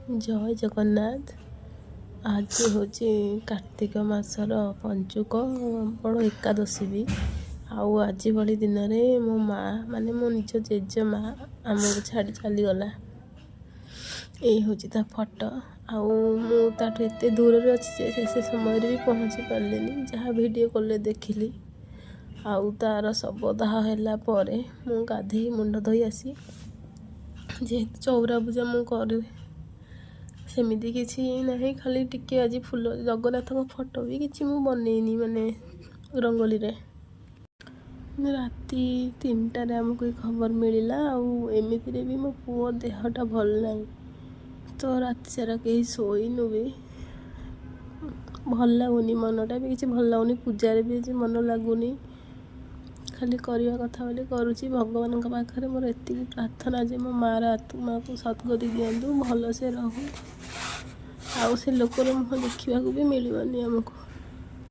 जय जगन्नाथ। आज हूँ कार्तिक मासर पंचुक बड़ एकादशी भी आज भली दिन में मो माँ माने मो निज जेजेमा आमको छाड़ी चलीगला। ये हूँ ता फोटो आठू एत दूर अच्छे से समय भी पहुँची पारे जहाँ वीडियो कॉल देखिली। तार शवदाह है मु गाधे मुंड धोई आसी जेहेतु चौरा पूजा मु कर सेमिति किसी नहीं खाली टिके आज फूल जगन्नाथ फोटो भी किसी मु बनईनी माने रंगोली रे। राति 3टार आमको खबर मिलला एमती भी मो पुओ देहटा भल ना तो राति सारा कहीं शोनु भी भल लगुनि मनटा भी किसी भल लगुनि पूजा भी मन लगुनि खाली करवा कथा बोली करुँची भगवान पाखे मोर एति प्रार्थना जे मो मार आत्मा को सद्गति दिंतु भल से रहू से लोकर मुह देखा भी मिलनी आमको।